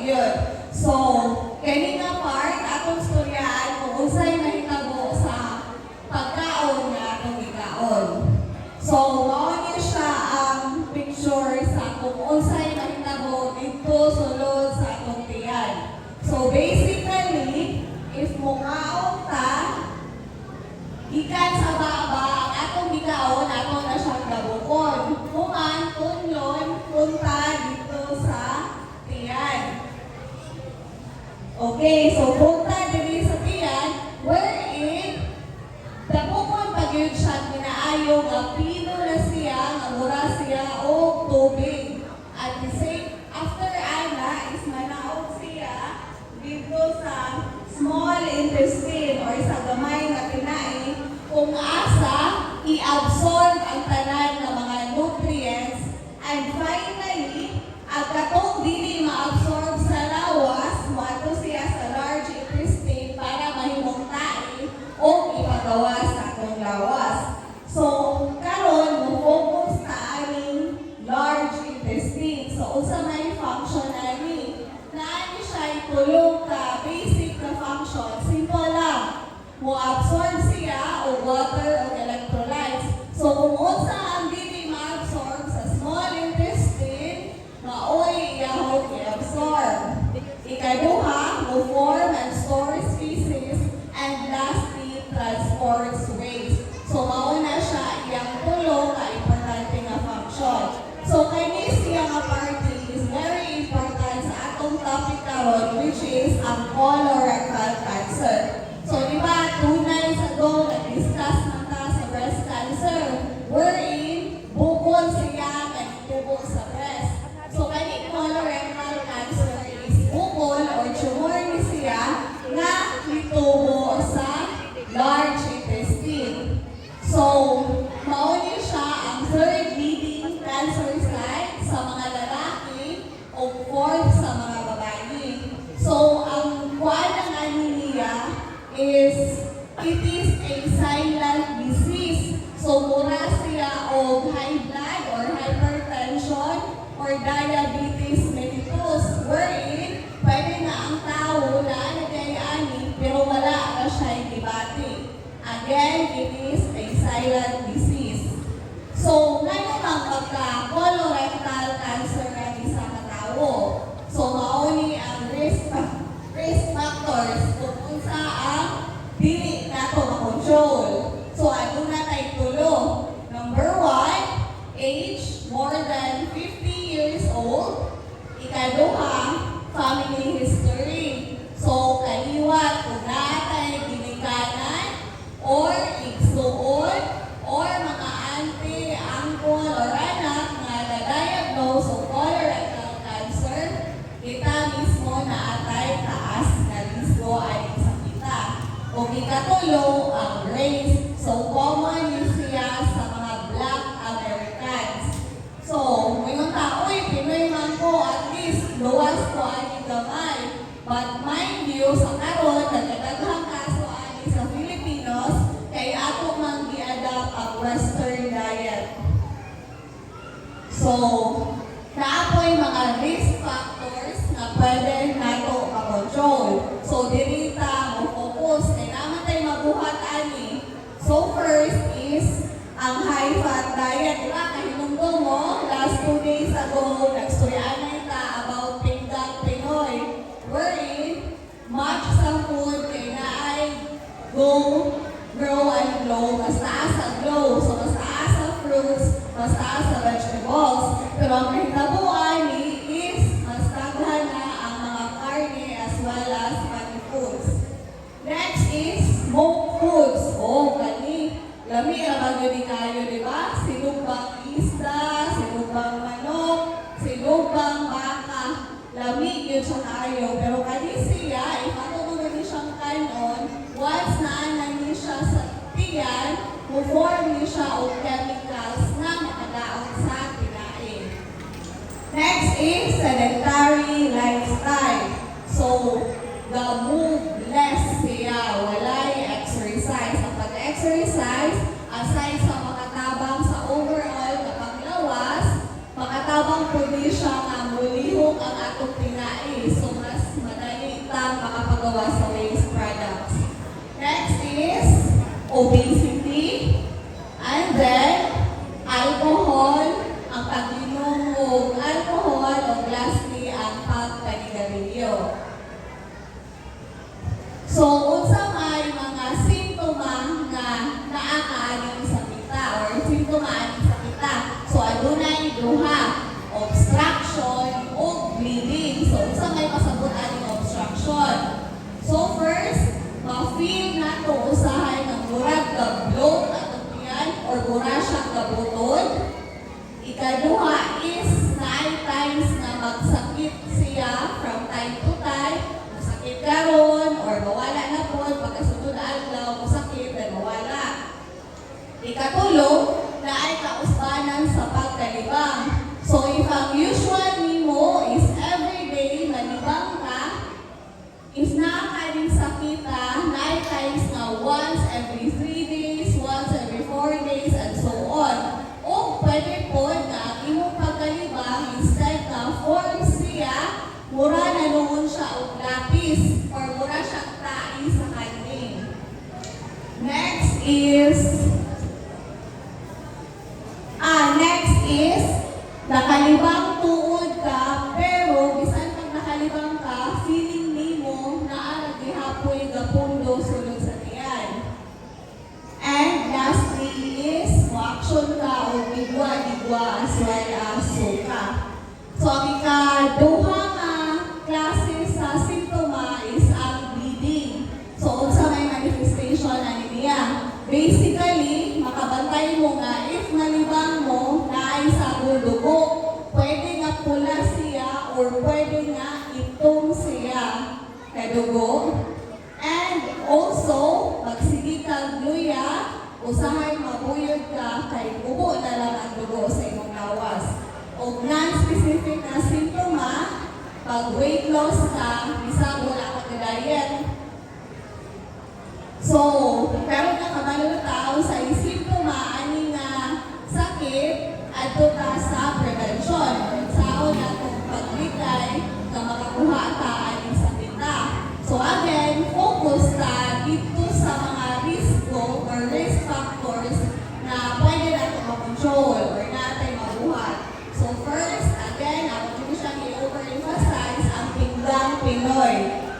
yun. So, kanina part, atong storyaan kung unsay mahitabo sa pagkaon nga atong ikaon. So, mao niya siya ang picture sa kung unsay mahitabo dito sulod sa atong tiyan. So, basically, if mukaon ta, ikan sa baba, ang atong ikaon, atong na siyang gabukon. Kuman, tunlon, punta dito sa tiyan. Okay, so punta dito sa tiyan, wherein, dabukon pag yun siya ginaayo, pino na siya, mura siya, o tubig. At the same, after ana, is manaog siya dito sa small intestine or sa gamay na kinain kung asa i-absorb ang tanan ng mga nutrients and finally, ang katong dili ma-absorb sa lawas, mato siya sa large intestine para mahimong tae o ipagawa sa atong lawas. So, karon mo focus na aning large intestine. So, unsa may function ani? Naani siya itulong ka basic na function. Simple lang. Mo-absorb siya o water o electrolytes. So, kung unsa ang dili ma-absorb sa small intestine, maoy iyahog i-absorb. Ikaduha, mo-form and store species, and lastly, transports waste. So, mauna siya iyang tulong na importante nga function. So, kani siya nga party is very important sa atong topic karon, which is ang colorectal cancer. So, di ba, 2 nights ago, nag-discuss na ta sa breast cancer, wherein bukod siya nagtubo sa breast. So, kani colorectal cancer is bukol or tumor ni siya nga itubo sa large intestine. So, mauni siya ang third leading cancer site sa mga lalaki o fourth sa mga babae. So, ang kuwan ng niya is, it is a silent disease. So, mura siya o high blood or hypertension or diabetes mellitus, wherein pwede na ang tao na nagayani pero wala na siya ibati. Again, it is a silent disease. So, ngayon ang pagka-colorectal cancer na isa katao. So, mauni ang risk factors kung unsa ang dili nato ma-control. So, ano na tayo tulo? Number 1, age more than 50 years old. Ikaduha, family history. So, kaliwat kung natay ginikanan or igsuon or mga auntie, uncle, or anak na na-diagnose of colorectal cancer, kita mismo na atay taas na risgo ay sakita. O ikatulo, ang race. So, common yun siya sa mga Black Americans. So, may mga tao, Pinoy man ko, at least, luwas ko ani gamay. But mind you, sa karon, nagkadaghang kaso ani sa Filipinos, kay ato mang gi-adapt ang Western diet. So, naapoy mga risk factors na pwede nato ma-control. So, dirita mo focus, kay naman tayo mabuhat ani. So, first is ang high-fat diet. Diba, kahinunggo mo, last 2 days ago, nagstoryaan na about Pinggang Pinoy, wherein much sa food kay na ay go, grow, and glow. Mas taas sa glow. So, mas taas sa fruits, mas taas sa vegetables. Pero ang kahitabuan ni is mas taghan na ang mga karne as well as fatty foods. Next is smoked foods. Oh, kani. Lami ang magani kayo, di ba? Sinugbang isda, sinugbang manok, sinugbang baka. Lami yun siya kayo. Pero kani siya, ipato mo gani siyang kanon, once naanan niya siya sa tiyan, mo-form niya siya o chemicals na makadaot sa kinain. Next is sedentary lifestyle. So, the move less siya, walay exercise. Ang pag-exercise, aside sa makatabang sa overall kapanglawas, makatabang po niya siya nga mulihok ang atong pinais. So, simptoma aning sakita. So adunay duha, obstruction o bleeding. So unsa may pasabot aning obstruction? So first, ma-feel na to usahay ng murag ka-bloat atong tiyan or mura siyang kabutod. Ikaduha is nine times na magsakit siya from time to time. Masakit karon or mawala na po pagkasunod na adlaw, masakit na mawala. Ikatulo, na ay kausbanan sa pagkalibang. So if ang usual nimo is everyday malibang ka, if nakakaling sakita, 9 times na once every 3 days, once every 4 days, and so on. O pwede po na imong pagkalibang, instead na form siya, mura na noon siya o lapis, or mura siyang tai sa kanin. Next is, nakalibang tuod ka, pero bisan pag nakalibang ka, feeling nimo na gihapoy gapundo sulod sa tiyan. And lastly is, mo-action ka o digwa-digwa as well as suka. So ang ikaduha nga klase sa simptoma is ang bleeding. So unsa may manifestation ani niya? Basically, makabantay mo nga if malibang mo na ay sa dugo, pwede nga pula siya or pwede nga itong siya kadugo. And also, magsige kang luya, usahay mabuyod ka, kay ubo na lang ang dugo sa imong lawas. O non-specific na simptoma, pag weight loss ka, isang wala ka diet. So, pero nakabalo na tao sa simptoma, ani nga sakit, adto ta sa prevention. Sao na kung paglikay, na makakuha ta aning sakit ta. So again, focus ta dito sa mga risko or risk factors na pwede natin ma-control or natin mabuhat. So first, again, ako dito siyang i-overemphasize ang pinggang Pinoy.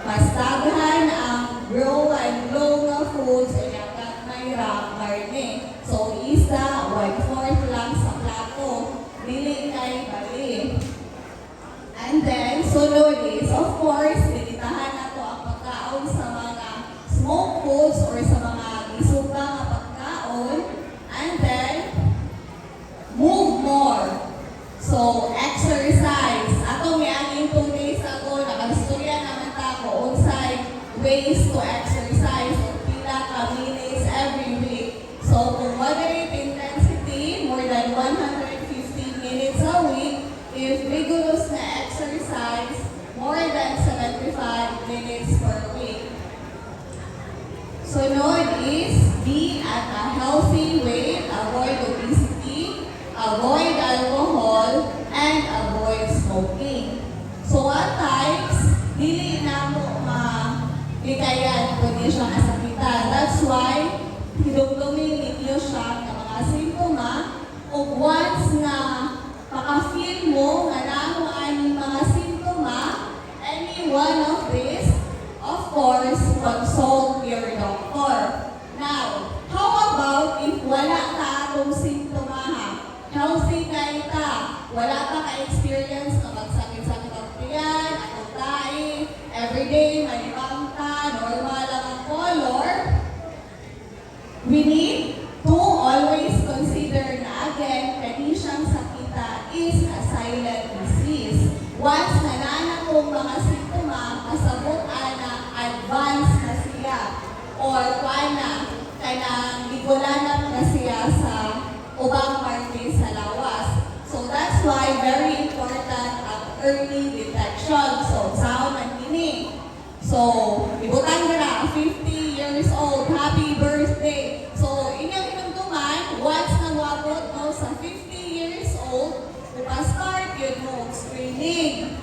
Mas daghan ang raw and low na foods ay agad may karne. So isa, 1/4 lang sa plato. Dili kay bali. And then, sunod is, of course, limitahan na to ang pagkaon sa mga smoke foods or sa mga isuka nga pagkaon. And then, move more. So, exercise. Atong miangin 2 days ago, nakastorya naman ta ko unsay ways to exercise o pila ka minutes every week. So, kung moderate intensity, more than 150 minutes a week. If rigorous na exercise, more than 75 minutes per week. Sunod is be at a healthy weight, avoid obesity, avoid alcohol, and avoid smoking. So at times, dili na mo ma-likayan kundi siya kasakitan. That's why, hidugtungin ninyo siya ng mga simptoma o once na maka-feel mo nga namo aning mga simptoma, any one of these, of course, consult your doctor. Now, how about if wala ka atong simptoma ha? Healthy ka ita, wala ka ka-experience na magsakit-sakit ang tiyan, atong tae, everyday, malibang ka, normal lang ang color, we need to always consider na again, kani siyang sakita is a silent disease. Once na kong mga simptoma, kasabot na advance na siya or kuana kanang gigulanap na siya sa ubang parte sa lawas. So that's why very important ang early detection. So sao man kini? So ibutan ka na 50 years old, happy birthday. So inyong hinumduman, once nang wabot no sa 50 years old, start yun mo screening.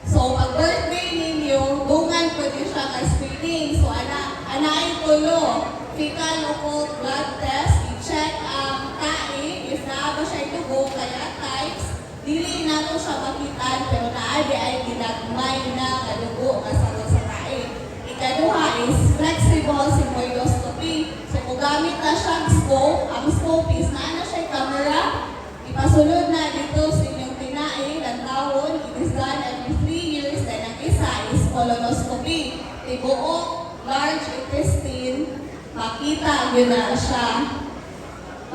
So pag birthday ninyo, dungan ko din siya ka screening. So anaay tulo, fecal occult blood test, i-check ang tae, if naa ba siya itugo, kaya types, dili na to siya makitan, pero naadi ay ginagmay na kadugo kasama sa tae. Ikaduha is flexible sigmoidoscopy. So kung gamit na siyang scope, ang scope is na Pasunod na dito sa inyong tinae, ng taon, it is done every 3 years, then ang isa is colonoscopy. Tibuok, large intestine, makita yun na siya.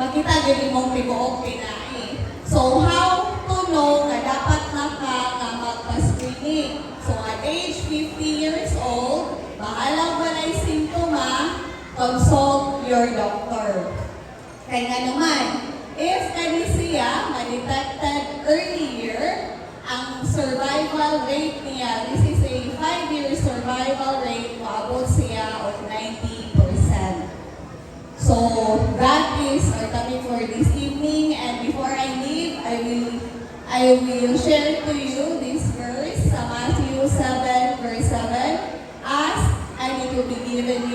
Makita yun mong tibuok tinae. So, how to know na dapat na ka nga magpa-screening? So, at age 50 years old, bahalang balay simptoma, consult your doctor. Kaya nga naman, if kani siya ma-detected earlier, ang survival rate niya, this is a 5-year survival rate, maabot siya of 90%. So, that is our topic for this evening. And before I leave, I will share to you this verse sa Matthew 7, verse 7. Ask, and it will be given